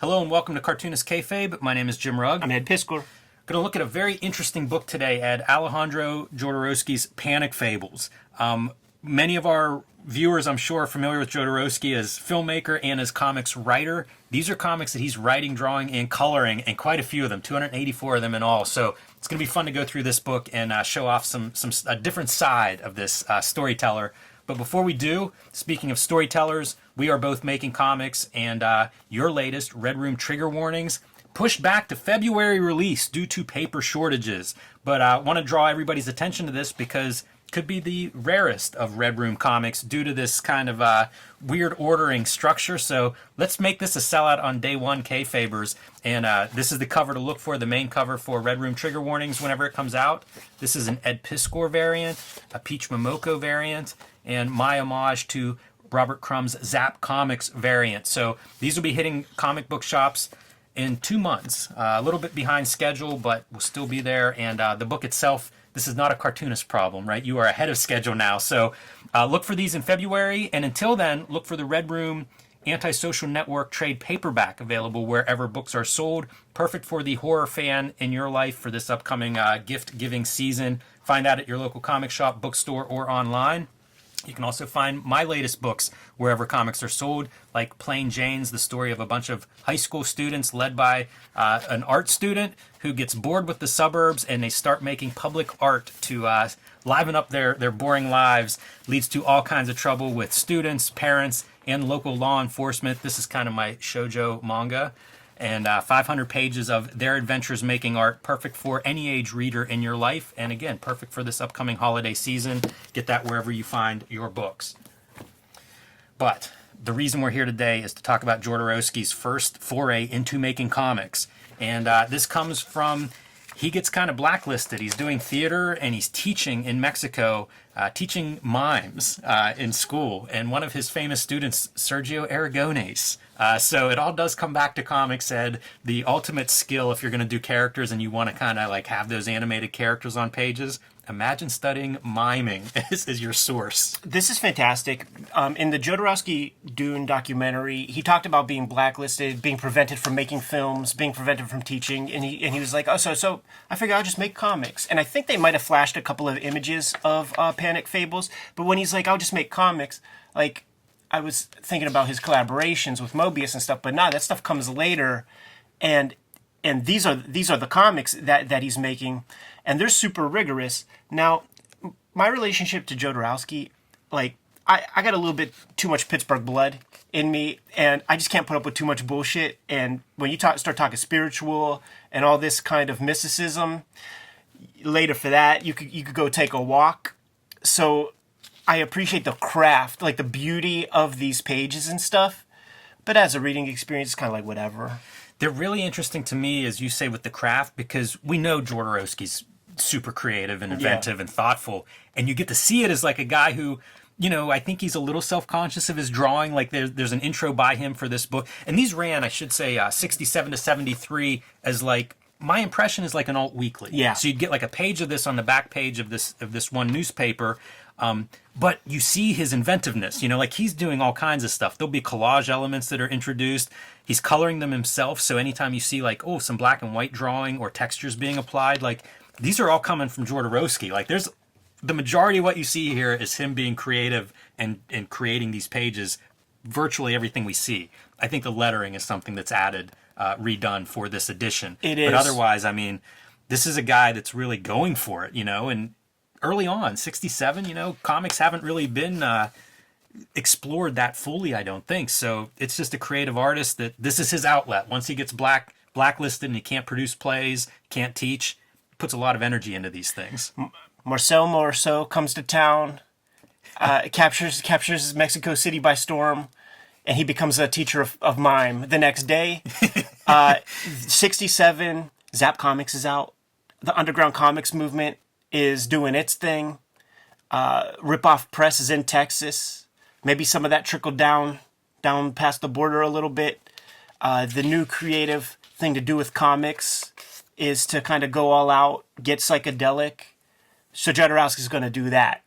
Hello and welcome to Cartoonist Kayfabe. My name is Jim Rugg. I'm Ed Piskor. Going to look at a very interesting book today, Ed, Alejandro Jodorowsky's Panic Fables. Many of our viewers, I'm sure, are familiar with Jodorowsky as filmmaker and as comics writer. These are comics that he's writing, drawing, and coloring, and quite a few of them, 284 of them in all. So it's going to be fun to go through this book and show off a different side of this storyteller. But before we do, speaking of storytellers, we are both making comics, and your latest, Red Room Trigger Warnings, pushed back to February release due to paper shortages. But I want to draw everybody's attention to this because it could be the rarest of Red Room comics due to this kind of weird ordering structure. So let's make this a sellout on day one, Kayfabers. And this is the cover to look for, the main cover for Red Room Trigger Warnings whenever it comes out. This is an Ed Piskor variant, a Peach Momoko variant, and my homage to Robert Crumb's Zap Comics variant. So these will be hitting comic book shops in 2 months. A little bit behind schedule, but we'll still be there. And the book itself, this is not a cartoonist problem, right? You are ahead of schedule now. So look for these in February. And until then, look for the Red Room Antisocial Network trade paperback available wherever books are sold. Perfect for the horror fan in your life for this upcoming gift-giving season. Find out at your local comic shop, bookstore, or online. You can also find my latest books wherever comics are sold, like Plain Jane's, the story of a bunch of high school students led by an art student who gets bored with the suburbs, and they start making public art to liven up their boring lives. Leads to all kinds of trouble with students, parents, and local law enforcement. This is kind of my shoujo manga. And 500 pages of their adventures making art, perfect for any age reader in your life. And again, perfect for this upcoming holiday season. Get that wherever you find your books. But the reason we're here today is to talk about Jodorowsky's first foray into making comics. And this comes from, he gets kind of blacklisted. He's doing theater and he's teaching in Mexico, teaching mimes in school. And one of his famous students, Sergio Aragonés. So it all does come back to comics, Ed. The ultimate skill if you're going to do characters and you want to kind of like have those animated characters on pages. Imagine studying miming as your source. This is fantastic. In the Jodorowsky Dune documentary, he talked about being blacklisted, being prevented from making films, being prevented from teaching, and he was like, so I figure I'll just make comics. And I think they might have flashed a couple of images of Panic Fables, but when he's like, I'll just make comics, like, I was thinking about his collaborations with Mobius and stuff, but nah, that stuff comes later, and these are the comics that he's making, and they're super rigorous. Now, my relationship to Jodorowsky, like, I got a little bit too much Pittsburgh blood in me, and I just can't put up with too much bullshit. And when you start talking spiritual and all this kind of mysticism, later for that, you could go take a walk. So I appreciate the craft, like the beauty of these pages and stuff. But as a reading experience, it's kind of like whatever. They're really interesting to me, as you say, with the craft, because we know Jodorowsky's super creative and inventive and thoughtful. And you get to see it as like a guy who, you know, I think he's a little self-conscious of his drawing. Like there's an intro by him for this book. And these ran, I should say, 67 to 73 as like, my impression is like an alt weekly. Yeah. So you'd get like a page of this on the back page of this one newspaper. But you see his inventiveness, you know, like he's doing all kinds of stuff. There'll be collage elements that are introduced. He's coloring them himself. So anytime you see like, oh, some black and white drawing or textures being applied, like these are all coming from Jodorowsky. Like there's the majority of what you see here is him being creative and creating these pages, virtually everything we see. I think the lettering is something that's added, redone for this edition. It is. But otherwise, I mean, this is a guy that's really going for it, you know, and early on, 67, you know, comics haven't really been explored that fully, I don't think. So it's just a creative artist that this is his outlet. Once he gets blacklisted and he can't produce plays, can't teach, puts a lot of energy into these things. Marcel Marceau comes to town, captures Mexico City by storm, and he becomes a teacher of mime the next day. 67, Zap Comics is out. The underground comics movement is doing its thing. Rip-Off Press is in Texas. Maybe some of that trickled down past the border a little bit. The new creative thing to do with comics is to kind of go all out, get psychedelic. So Jodorowsky's going to do that.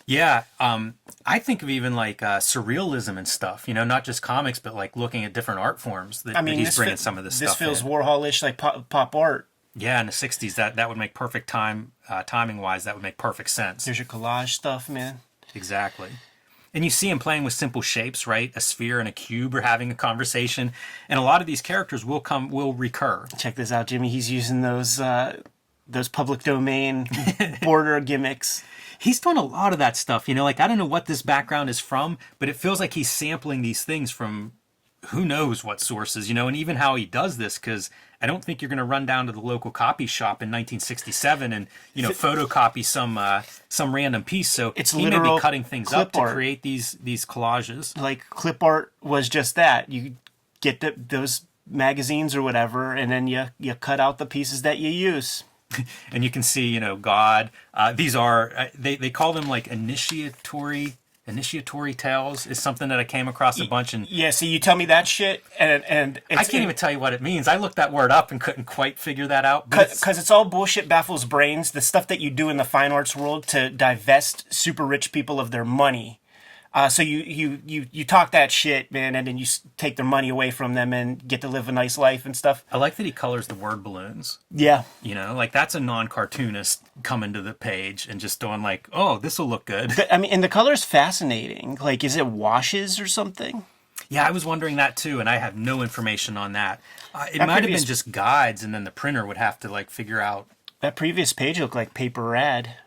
Yeah, I think of even like surrealism and stuff. You know, not just comics, but like looking at different art forms I that mean, he's bringing some of this this stuff feels in. Warholish, like pop art. Yeah, in the '60s, that would make perfect timing wise. That would make perfect sense. There's your collage stuff, man. Exactly. And you see him playing with simple shapes, right? A sphere and a cube are having a conversation, and a lot of these characters will recur. Check this out, Jimmy. He's using those public domain border gimmicks. He's done a lot of that stuff, you know. Like I don't know what this background is from, but it feels like he's sampling these things from who knows what sources, you know, and even how he does this, because I don't think you're going to run down to the local copy shop in 1967 and photocopy some random piece. So It's he may be literal cutting things clip up to art. create these collages. Like clip art was just that. You get those magazines or whatever, and then you cut out the pieces that you use. And you can see, you know, God. These are they call them like initiatory tales is something that I came across a bunch, and Yeah, see, you tell me that shit, and it's, I can't even tell you what it means. I looked that word up and couldn't quite figure that out. But because it's all bullshit baffles brains. The stuff that you do in the fine arts world to divest super rich people of their money. So you talk that shit, man, and then you take their money away from them and get to live a nice life and stuff. I like that he colors the word balloons. Yeah. You know, like that's a non-cartoonist coming to the page and just doing like, oh, this will look good. I mean, and the color's fascinating. Like, is it washes or something? Yeah, I was wondering that too, and I have no information on that. It That might have previous- been just guides, and then the printer would have to like figure out. That previous page looked like paper rad.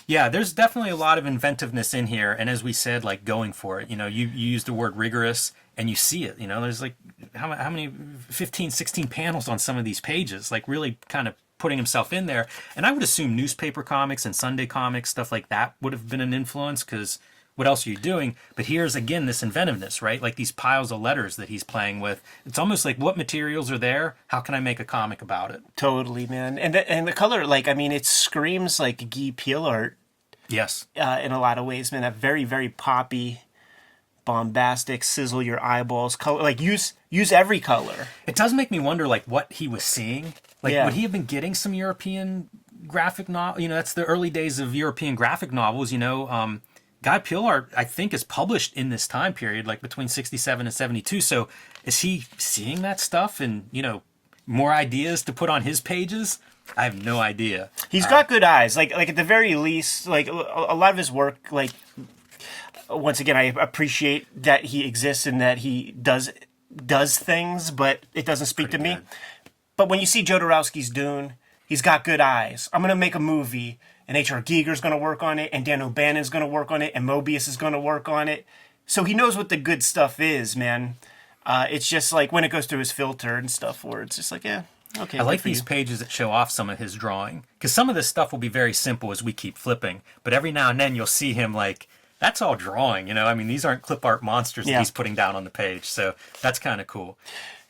Yeah, there's definitely a lot of inventiveness in here, and as we said, like going for it. You know, you use the word rigorous, and you see it. You know, there's like how many 15, 16 panels on some of these pages, like really kind of putting himself in there. And I would assume newspaper comics and Sunday comics, stuff like that, would have been an influence, because what else are you doing? But here's again this inventiveness, right? Like these piles of letters that he's playing with. It's almost like, what materials are there? How can I make a comic about it? Totally, man. And the color, like, I mean, it screams like Guy Peel art Yes. in a lot of ways, man. That very, very poppy, bombastic, sizzle your eyeballs color. Like, use every color. It does make me wonder, like, what he was seeing. Like, Yeah. would he have been getting some European graphic novel? You know, that's the early days of European graphic novels. You know, Guy Peel art, I think, is published in this time period, like between 67 and 72. So is he seeing that stuff and, you know, more ideas to put on his pages? I have no idea. He's got good eyes. Like at the very least, like a lot of his work, like, once again, I appreciate that he exists and that he does things, but it doesn't speak to me. good. But when you see Jodorowsky's Dune, he's got good eyes. I'm going to make a movie, and H.R. Giger's going to work on it, and Dan O'Bannon's going to work on it, and Mobius is going to work on it. So he knows what the good stuff is, man. It's just like when it goes through his filter and stuff, where it's just like, yeah, okay. I like good for these you. pages that show off some of his drawing, because some of this stuff will be very simple as we keep flipping, but every now and then you'll see him like, that's all drawing, you know? I mean, these aren't clip art monsters that Yeah. he's putting down on the page, so that's kind of cool.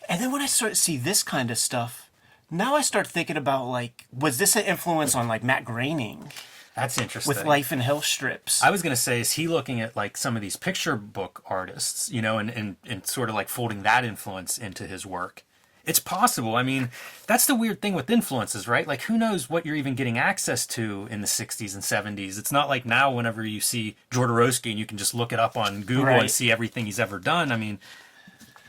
And then when I start to see this kind of stuff, now I start thinking about, like, was this an influence on, like, Matt Groening That's interesting. with Life and Hell strips? I was going to say, is he looking at like some of these picture book artists, you know, and sort of like folding that influence into his work? It's possible. I mean, that's the weird thing with influences, right? Like, who knows what you're even getting access to in the 60s and 70s? It's not like now whenever you see Jodorowsky and you can just look it up on Google Right. and see everything he's ever done. I mean,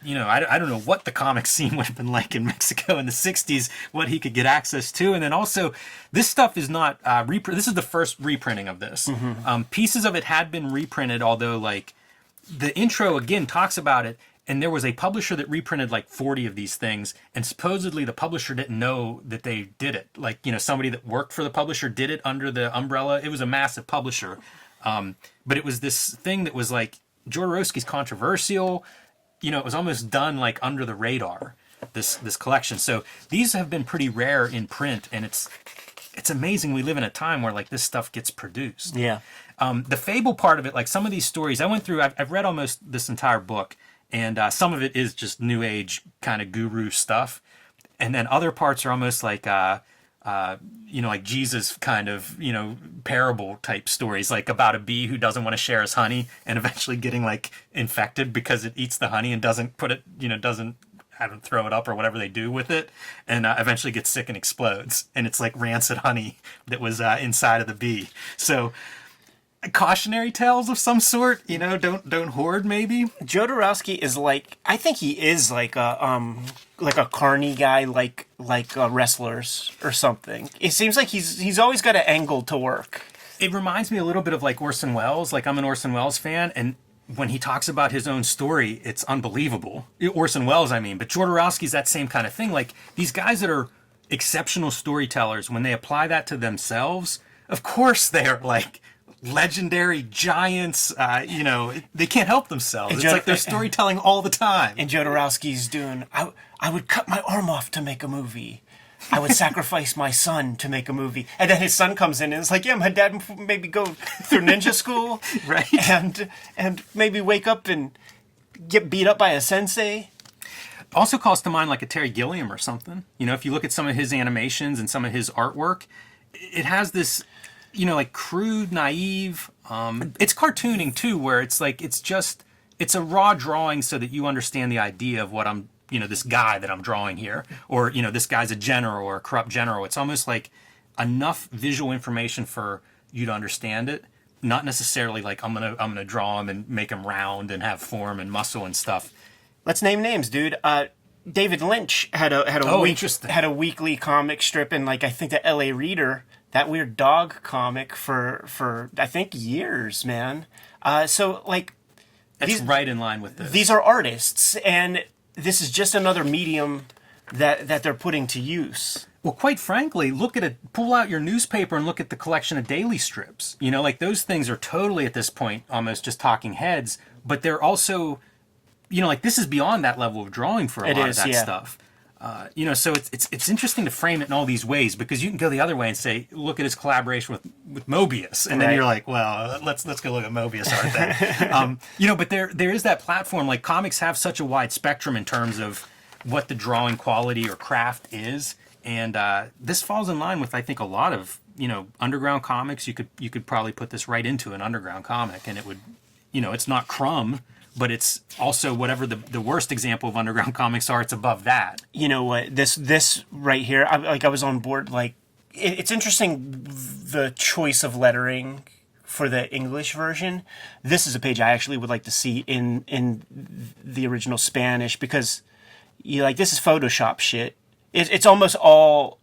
you know, I don't know what the comic scene would have been like in Mexico in the 60s, what he could get access to. And then also, this stuff is not, this is the first reprinting of this. Pieces of it had been reprinted, although, like, the intro, again, talks about it, and there was a publisher that reprinted, like, 40 of these things, and supposedly the publisher didn't know that they did it. Like, you know, somebody that worked for the publisher did it under the umbrella. It was a massive publisher. But it was this thing that was, like, Jodorowsky's controversial. You know, it was almost done like under the radar, this collection. So these have been pretty rare in print, and it's amazing we live in a time where like this stuff gets produced. Yeah. The fable part of it, like some of these stories, I went through, I've read almost this entire book, and some of it is just new age kind of guru stuff. And then other parts are almost like, you know, like Jesus kind of, you know, parable type stories, like about a bee who doesn't want to share his honey and eventually getting like infected because it eats the honey and doesn't put it, you know, doesn't, I don't throw it up or whatever they do with it, and eventually gets sick and explodes. And it's like rancid honey that was inside of the bee. So cautionary tales of some sort. Don't hoard maybe. Jodorowsky is I think he is like a carny guy, like wrestlers or something. It seems like he's always got an angle to work. It reminds me a little bit of like Orson Welles. Like I'm an Orson Welles fan, and when he talks about his own story, it's unbelievable. Orson Welles, I mean, but Jodorowsky's that same kind of thing. Like these guys that are exceptional storytellers, when they apply that to themselves, of course they are like legendary giants. They can't help themselves. It's like they're storytelling all the time. And Jodorowsky's Dune. I would cut my arm off to make a movie. I would sacrifice my son to make a movie. And then his son comes in and is like, yeah, my dad maybe go through ninja school. Right. And maybe wake up and get beat up by a sensei. Also calls to mind like a Terry Gilliam or something. If you look at some of his animations and some of his artwork, it has this, like crude, naive. It's cartooning too, where it's like, it's a raw drawing so that you understand the idea of what I'm, this guy that I'm drawing here, or, this guy's a general or a corrupt general. It's almost like enough visual information for you to understand it. Not necessarily like I'm gonna draw him and make him round and have form and muscle and stuff. Let's name names, dude. David Lynch had a weekly comic strip in I think the L.A. Reader, that weird dog comic for I think years, man. That's right in line with this. These are artists, and this is just another medium that they're putting to use. Well, quite frankly, look at it. Pull out your newspaper and look at the collection of daily strips. Those things are totally at this point almost just talking heads, but they're also, this is beyond that level of drawing for a lot of that stuff. So it's interesting to frame it in all these ways, because you can go the other way and say, look at his collaboration with Mobius, and then you're like, well, let's go look at Mobius art then. But there is that platform. Like comics have such a wide spectrum in terms of what the drawing quality or craft is, and this falls in line with, I think, a lot of underground comics. You could probably put this right into an underground comic, and it would, it's not Crumb, but it's also whatever the worst example of underground comics are, it's above that. You know what? This right here, I was on board. It's interesting, the choice of lettering for the English version. This is a page I actually would like to see in the original Spanish, because this is Photoshop shit. It's almost all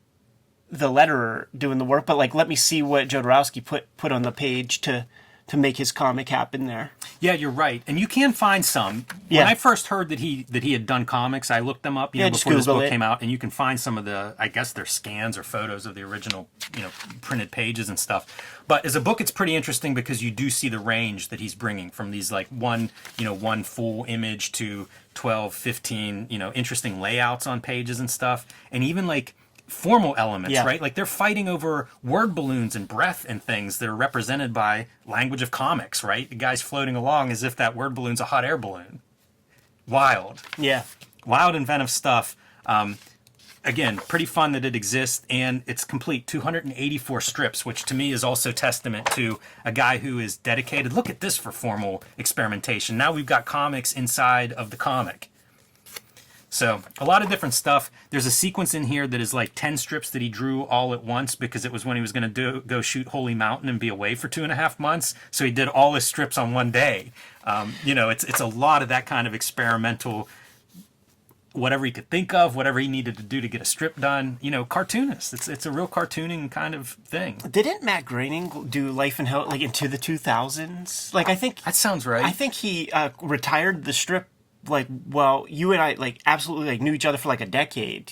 the letterer doing the work, but let me see what Jodorowsky put on the page to make his comic happen there. Yeah, you're right, and you can find some. Yeah. When I first heard that he had done comics, I looked them up, before this book came out, and you can find some of the, I guess they're scans or photos of the original, printed pages and stuff. But as a book, it's pretty interesting because you do see the range that he's bringing from these one full image to 12, 15, interesting layouts on pages and stuff, and even formal elements, right? Like they're fighting over word balloons and breath and things that are represented by language of comics, right? The guy's floating along as if that word balloon's a hot air balloon. Wild. Yeah. Wild, inventive stuff. Again, pretty fun that it exists, and it's complete. 284 strips, which to me is also testament to a guy who is dedicated. Look at this for formal experimentation. Now we've got comics inside of the comic. So a lot of different stuff. There's a sequence in here that is 10 strips that he drew all at once, because it was when he was going to go shoot Holy Mountain and be away for 2.5 months. So he did all his strips on one day. It's a lot of that kind of experimental, whatever he could think of, whatever he needed to do to get a strip done. Cartoonist. It's a real cartooning kind of thing. Didn't Matt Groening do Life and Hell into the 2000s? I think that sounds right. I think he retired the strip. You and I absolutely knew each other for a decade.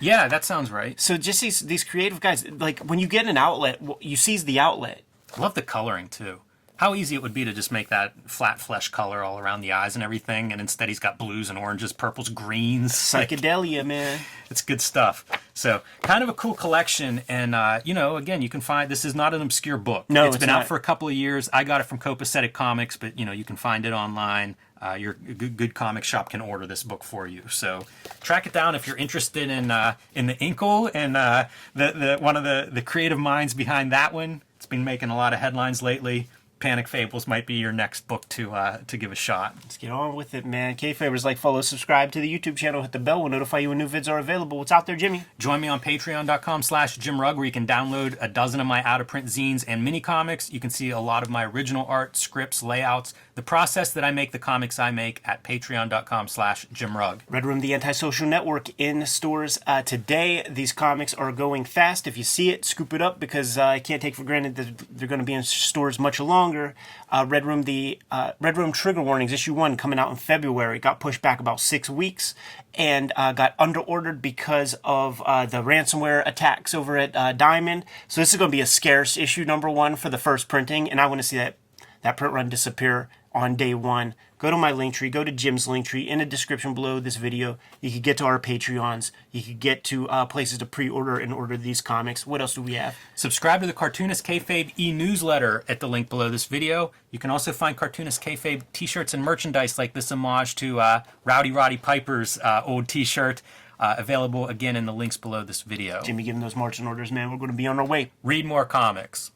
Yeah, that sounds right. So just these creative guys, when you get an outlet, you seize the outlet. I love the coloring too. How easy it would be to just make that flat flesh color all around the eyes and everything, and instead he's got blues and oranges, purples, greens. Psychedelia, man. It's good stuff. So kind of a cool collection, and again, you can find, this is not an obscure book. No, it's been out for a couple of years. I got it from Copacetic Comics, but you can find it online. Your good comic shop can order this book for you. So track it down if you're interested in the Incal and the one of the creative minds behind that one. It's been making a lot of headlines lately. Panic Fables might be your next book to give a shot. Let's get on with it, man. Kayfabers, like, follow, subscribe to the YouTube channel, hit the bell. We'll notify you when new vids are available. What's out there, Jimmy? Join me on patreon.com/JimRugg, where you can download a dozen of my out-of-print zines and mini comics. You can see a lot of my original art, scripts, layouts, the process that I make the comics I make at patreon.com/JimRugg. Red Room, the antisocial network, in stores today. These comics are going fast. If you see it, scoop it up, because I can't take for granted that they're going to be in stores much longer. Red Room, Red Room Trigger Warnings, issue 1, coming out in February, got pushed back about 6 weeks and got under-ordered because of the ransomware attacks over at Diamond. So this is going to be a scarce issue, number 1, for the first printing, and I want to see that print run disappear on day 1. Go to my link tree, go to Jim's link tree in the description below this video. You can get to our Patreons. You can get to places to pre-order and order these comics. What else do we have? Subscribe to the Cartoonist Kayfabe e-newsletter at the link below this video. You can also find Cartoonist Kayfabe t-shirts and merchandise like this homage to Rowdy Roddy Piper's old t-shirt, available again in the links below this video. Jimmy, give them those marching orders, man. We're going to be on our way. Read more comics.